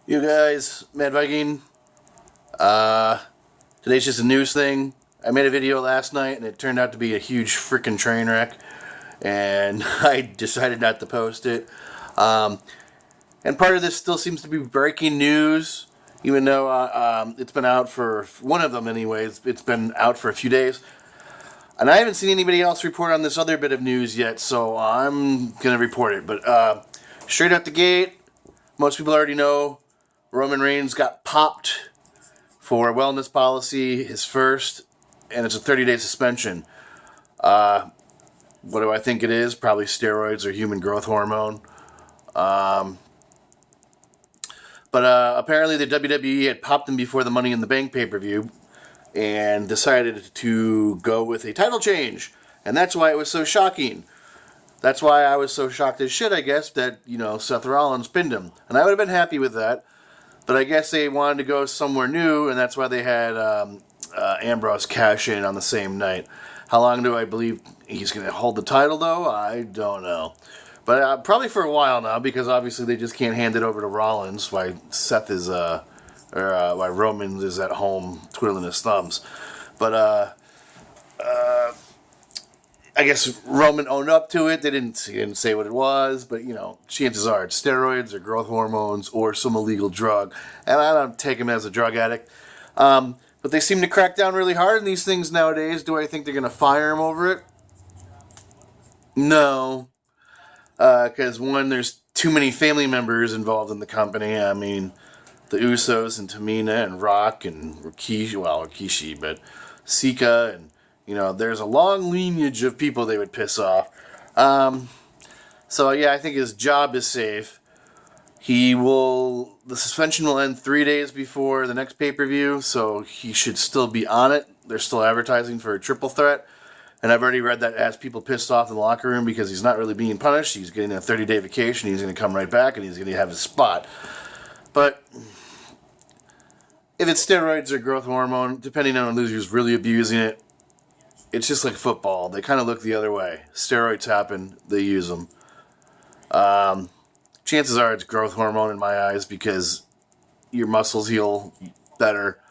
You guys, Mad Viking. Uh, Today's just a news thing. I made a video last night and it turned out to be a huge freaking train wreck, and I decided not to post it. Um, and part of this still seems to be breaking news, even though it's been out for one of them, anyways. It's been out for a few days, and I haven't seen anybody else report on this other bit of news yet, so I'm gonna report it. But straight out the gate, most people already know Roman Reigns got popped for a wellness policy, his first, and it's a 30-day suspension. What do I think it is? Probably steroids or human growth hormone. Um, but apparently the WWE had popped him before the Money in the Bank pay-per-view and decided to go with a title change. And that's why it was so shocking. That's why I was so shocked as shit, I guess, that, Seth Rollins pinned him. And I would have been happy with that. But I guess they wanted to go somewhere new, and that's why they had Ambrose cash in on the same night. How long do I believe he's going to hold the title, though? I don't know. But probably for a while now, because obviously they just can't hand it over to Rollins, why why Roman is at home twiddling his thumbs. But I guess Roman owned up to it. He didn't say what it was, but chances are it's steroids or growth hormones or some illegal drug. And I don't take him as a drug addict. But they seem to crack down really hard on these things nowadays. Do I think they're going to fire him over it? No. Because one, there's too many family members involved in the company. I mean, the Usos and Tamina and Rock and Rikishi, but Sika and there's a long lineage of people they would piss off. So yeah, I think his job is safe. The suspension will end 3 days before the next pay-per-view, so he should still be on it. They're still advertising for a triple threat. And I've already read that has people pissed off in the locker room because he's not really being punished. He's getting a 30-day vacation. He's going to come right back and he's going to have his spot. But if it's steroids or growth hormone, depending on who's really abusing it, it's just like football. They kind of look the other way. Steroids happen, they use them. Chances are it's growth hormone in my eyes because your muscles heal better.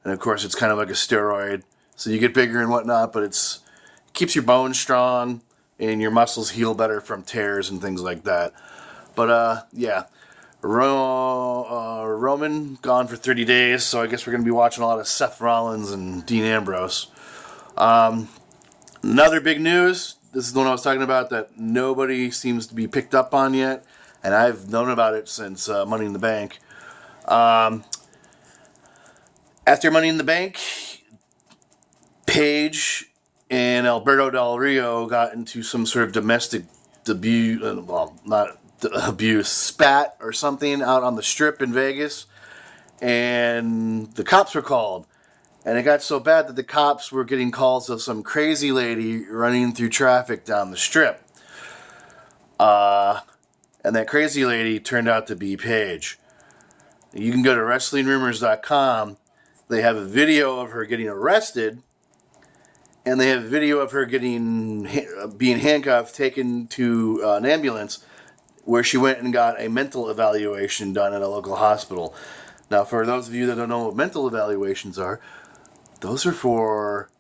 And of course, it's kind of like a steroid. So you get bigger and whatnot, but it keeps your bones strong and your muscles heal better from tears and things like that. But yeah. Roman gone for 30 days, so I guess we're going to be watching a lot of Seth Rollins and Dean Ambrose. Another big news, this is the one I was talking about that nobody seems to be picked up on yet, and I've known about it since Money in the Bank. After Money in the Bank, Paige and Alberto Del Rio got into some sort of domestic abuse, not abuse, spat or something out on the strip in Vegas, and the cops were called. And it got so bad that the cops were getting calls of some crazy lady running through traffic down the strip. And that crazy lady turned out to be Paige. You can go to WrestlingRumors.com. They have a video of her getting arrested, and they have a video of her being handcuffed, taken to an ambulance, where she went and got a mental evaluation done at a local hospital. Now, for those of you that don't know what mental evaluations are, those are for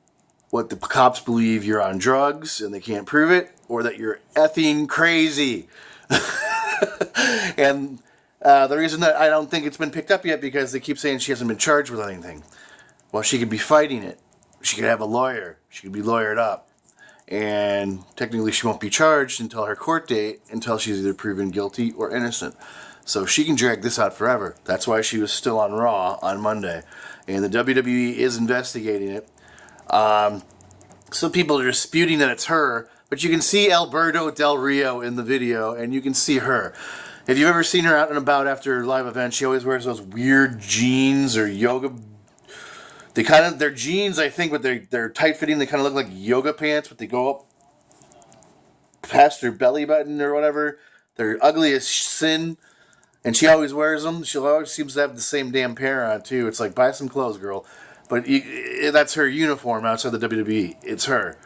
what the cops believe you're on drugs and they can't prove it, or that you're effing crazy. And the reason that I don't think it's been picked up yet because they keep saying she hasn't been charged with anything. Well, she could be fighting it. She could have a lawyer. She could be lawyered up. And technically she won't be charged until her court date, until she's either proven guilty or innocent. So she can drag this out forever. That's why she was still on Raw on Monday. And the WWE is investigating it. Some people are disputing that it's her, but you can see Alberto Del Rio in the video, and you can see her. If you've ever seen her out and about after live events, she always wears those weird jeans or yoga. They're jeans, I think, but they're tight fitting. They kind of look like yoga pants, but they go up past her belly button or whatever. They're ugly as sin. And she always wears them. She always seems to have the same damn pair on, too. It's like, buy some clothes, girl. But that's her uniform outside the WWE. It's her.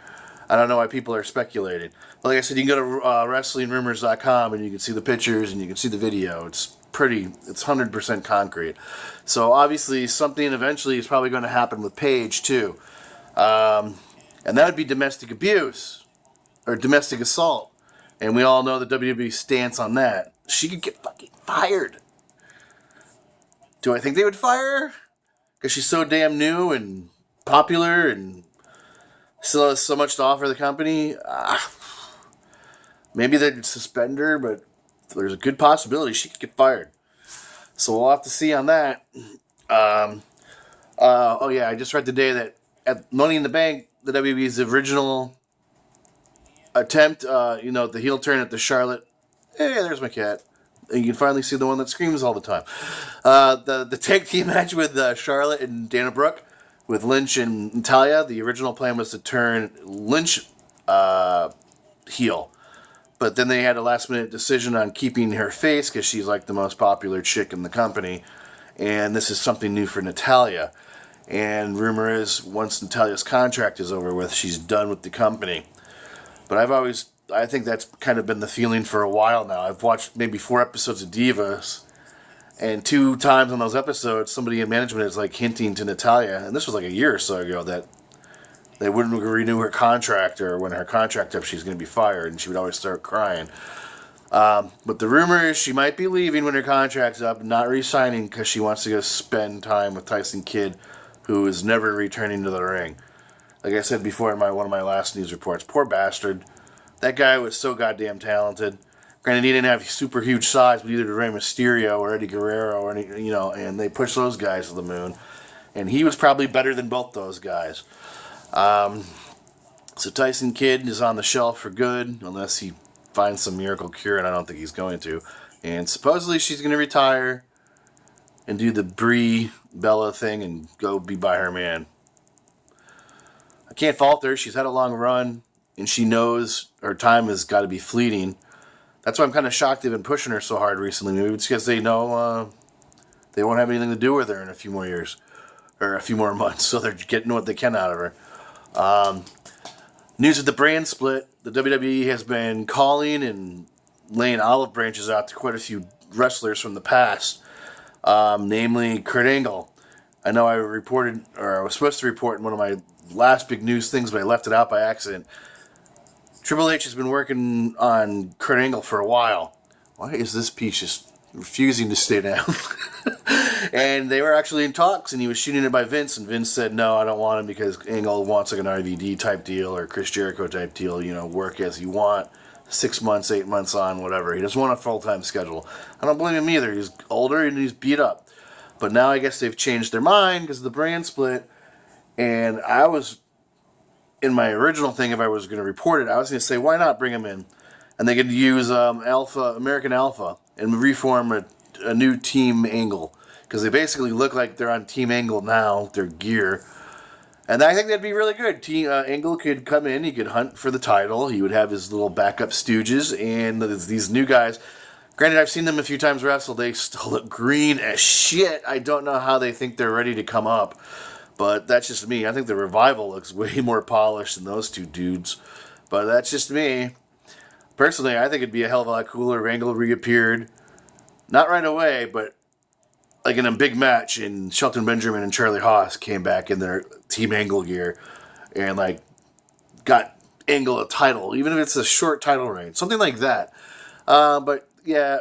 I don't know why people are speculating. But like I said, you can go to WrestlingRumors.com and you can see the pictures and you can see the video. It's it's 100% concrete. So obviously something eventually is probably going to happen with Paige too. And that would be domestic abuse or domestic assault. And we all know the WWE stance on that. She could get fucking fired. Do I think they would fire her? Because she's so damn new and popular and still has so much to offer the company. Maybe they'd suspend her, but there's a good possibility she could get fired. So we'll have to see on that. Oh yeah, I just read today that at Money in the Bank, the WWE's original attempt, the heel turn at the Charlotte. Hey, there's my cat. And you can finally see the one that screams all the time. The tag team match with Charlotte and Dana Brooke, with Lynch and Natalia. The original plan was to turn Lynch heel. But then they had a last-minute decision on keeping her face because she's like the most popular chick in the company. And this is something new for Natalia. And rumor is once Natalia's contract is over with, she's done with the company. But I think that's kind of been the feeling for a while now. I've watched maybe 4 episodes of Divas, and 2 times on those episodes, somebody in management is like hinting to Natalia, and this was like a year or so ago, that they wouldn't renew her contract, or when her contract up, she's going to be fired, and she would always start crying. But the rumor is she might be leaving when her contract's up, not re-signing because she wants to go spend time with Tyson Kidd, who is never returning to the ring. Like I said before in one of my last news reports, poor bastard. That guy was so goddamn talented. Granted, he didn't have super huge size, but either Rey Mysterio or Eddie Guerrero or and they pushed those guys to the moon. And he was probably better than both those guys. So Tyson Kidd is on the shelf for good, unless he finds some miracle cure, and I don't think he's going to. And supposedly she's going to retire and do the Brie Bella thing and go be by her man. I can't fault her. She's had a long run, and she knows her time has got to be fleeting. That's why I'm kind of shocked they've been pushing her so hard recently. Maybe it's because they know they won't have anything to do with her in a few more years. Or a few more months, so they're getting what they can out of her. News of the brand split. The WWE has been calling and laying olive branches out to quite a few wrestlers from the past. Namely Kurt Angle. I know I was supposed to report in one of my last big news things, but I left it out by accident. Triple H has been working on Kurt Angle for a while. Why is this piece just refusing to stay down? And they were actually in talks, and he was shooting it by Vince, and Vince said, no, I don't want him because Angle wants like an RVD type deal or Chris Jericho type deal, work as you want, 6 months, 8 months on, whatever. He doesn't want a full-time schedule. I don't blame him either. He's older and he's beat up. But now I guess they've changed their mind because of the brand split, and I was, in my original thing, if I was going to report it, I was going to say, why not bring him in? And they could use American Alpha, and reform a new Team Angle. Because they basically look like they're on Team Angle now, their gear. And I think that'd be really good. Team Angle could come in, he could hunt for the title, he would have his little backup stooges, and these new guys. Granted, I've seen them a few times wrestle, they still look green as shit. I don't know how they think they're ready to come up. But that's just me. I think the Revival looks way more polished than those two dudes. But that's just me. Personally, I think it'd be a hell of a lot cooler if Angle reappeared. Not right away, but like in a big match, and Shelton Benjamin and Charlie Haas came back in their Team Angle gear and like got Angle a title, even if it's a short title reign, something like that. But yeah,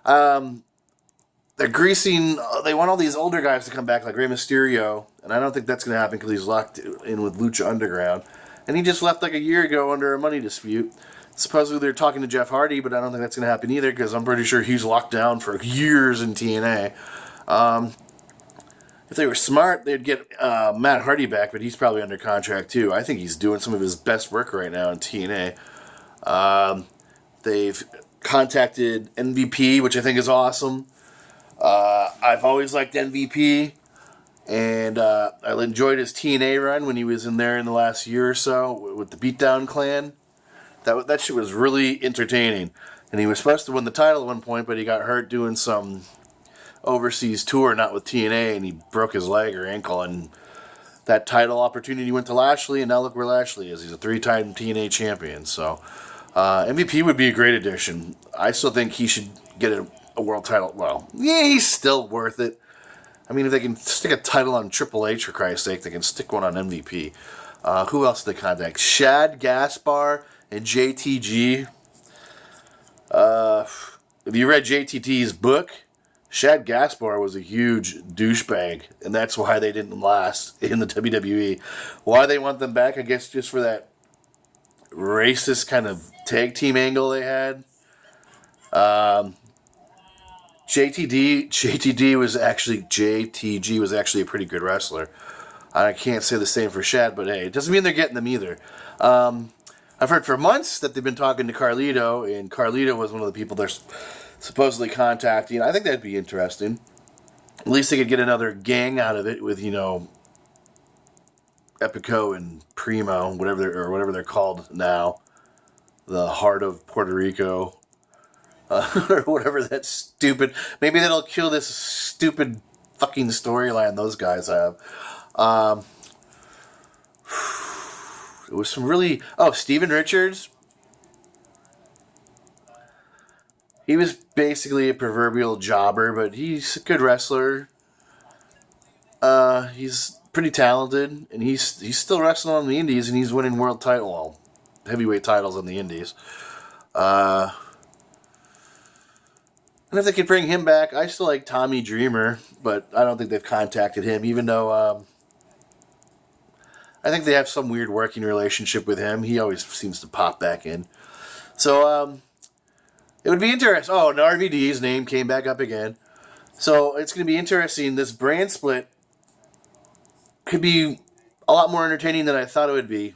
they're greasing. They want all these older guys to come back, like Rey Mysterio, and I don't think that's going to happen because he's locked in with Lucha Underground, and he just left like a year ago under a money dispute. Supposedly they're talking to Jeff Hardy, but I don't think that's going to happen either because I'm pretty sure he's locked down for years in TNA. If they were smart, they'd get Matt Hardy back, but he's probably under contract too. I think he's doing some of his best work right now in TNA. They've contacted MVP, which I think is awesome. I've always liked MVP, and I enjoyed his TNA run when he was in there in the last year or so with the Beatdown Clan. That shit was really entertaining. And he was supposed to win the title at one point, but he got hurt doing some overseas tour, not with TNA, and he broke his leg or ankle, and that title opportunity went to Lashley, and now look where Lashley is. He's a 3-time TNA champion. So MVP would be a great addition. I still think he should get a world title. Well, yeah, he's still worth it. I mean, if they can stick a title on Triple H, for Christ's sake, they can stick one on MVP. Who else did they contact? Shad Gaspar and JTG. If you read JTT's book, Shad Gaspar was a huge douchebag, and that's why they didn't last in the WWE. Why they want them back, I guess just for that racist kind of tag team angle they had. JTG was actually a pretty good wrestler. I can't say the same for Shad, but hey, it doesn't mean they're getting them either. I've heard for months that they've been talking to Carlito, and Carlito was one of the people they're supposedly contacting. I think that'd be interesting. At least they could get another gang out of it with, Epico and Primo, whatever they're called now, the Heart of Puerto Rico, or whatever that stupid. Maybe that'll kill this stupid fucking storyline those guys have. It was some really... Oh, Steven Richards. He was basically a proverbial jobber, but he's a good wrestler. He's pretty talented, and he's still wrestling on the indies, and he's winning heavyweight titles on the indies. And if they could bring him back, I still like Tommy Dreamer, but I don't think they've contacted him, even though... I think they have some weird working relationship with him. He always seems to pop back in. So, it would be interesting. Oh, and RVD's name came back up again. So, it's going to be interesting. This brand split could be a lot more entertaining than I thought it would be.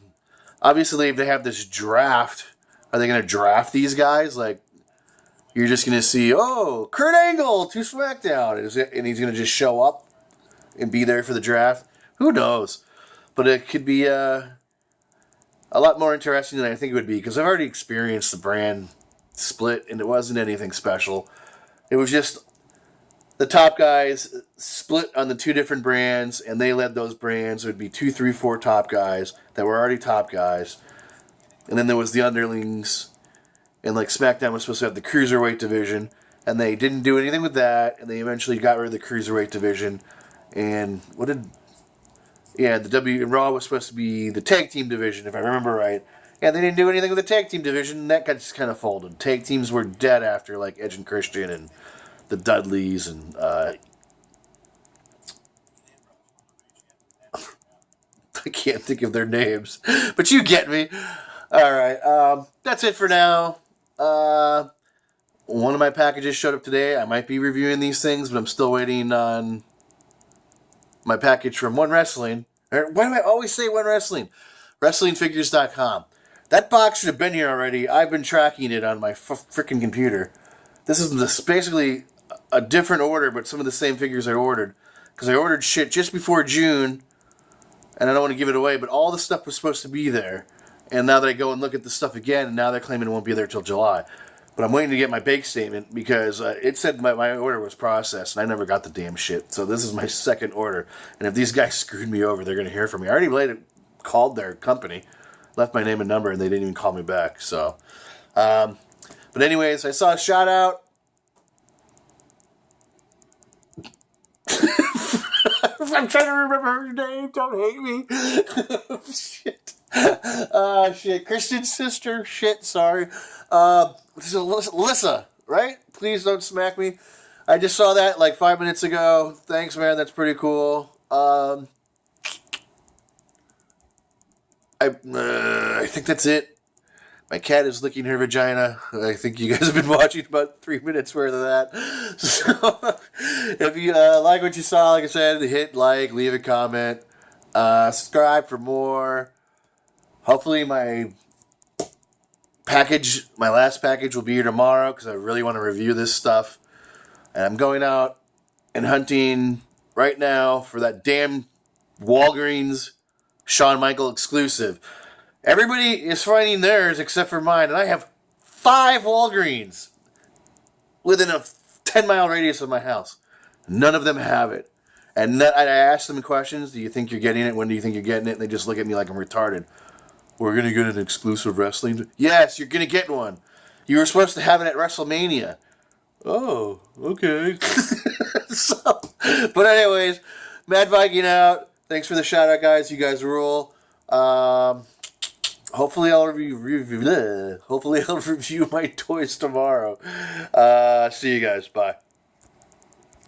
Obviously, if they have this draft, are they going to draft these guys? Like, you're just going to see, Kurt Angle to SmackDown. And he's going to just show up and be there for the draft? Who knows? But it could be a lot more interesting than I think it would be, because I've already experienced the brand split, and it wasn't anything special. It was just the top guys split on the two different brands, and they led those brands. It would be 2, 3, 4 top guys that were already top guys. And then there was the underlings, and like SmackDown was supposed to have the Cruiserweight division, and they didn't do anything with that, and they eventually got rid of the Cruiserweight division. And the Raw was supposed to be the tag team division, if I remember right. Yeah, they didn't do anything with the tag team division, and that got just kind of folded. Tag teams were dead after, like, Edge and Christian and the Dudleys and, I can't think of their names, but you get me. Alright, that's it for now. One of my packages showed up today. I might be reviewing these things, but I'm still waiting on my package from One Wrestling. Why do I always say One Wrestling? WrestlingFigures.com. That box should have been here already. I've been tracking it on my freaking computer. This is basically a different order, but some of the same figures I ordered. Because I ordered shit just before June, and I don't want to give it away, but all the stuff was supposed to be there. And now that I go and look at the stuff again, and now they're claiming it won't be there till July. But I'm waiting to get my bank statement because it said my order was processed, and I never got the damn shit. So this is my second order. And if these guys screwed me over, they're going to hear from me. I already called their company, left my name and number, and they didn't even call me back. So, but anyways, I saw a shout out. I'm trying to remember her name. Don't hate me. Shit. Shit. Christian's sister. Shit. Sorry. This is Alyssa, right? Please don't smack me. I just saw that like 5 minutes ago. Thanks, man. That's pretty cool. I think that's it. My cat is licking her vagina. I think you guys have been watching about 3 minutes worth of that. So, if you like what you saw, like I said, hit like, leave a comment, subscribe for more. Hopefully my last package will be here tomorrow, because I really want to review this stuff. And I'm going out and hunting right now for that damn Walgreens Shawn Michael exclusive. Everybody is finding theirs except for mine, and I have 5 Walgreens within a 10-mile radius of my house. None of them have it. And I asked them questions. Do you think you're getting it? When do you think you're getting it? And they just look at me like I'm retarded. We're going to get an exclusive wrestling... Yes, you're going to get one. You were supposed to have it at WrestleMania. Oh, okay. So, but anyways, Mad Viking out. Thanks for the shout out, guys. You guys rule. Hopefully I'll review my toys tomorrow. See you guys. Bye.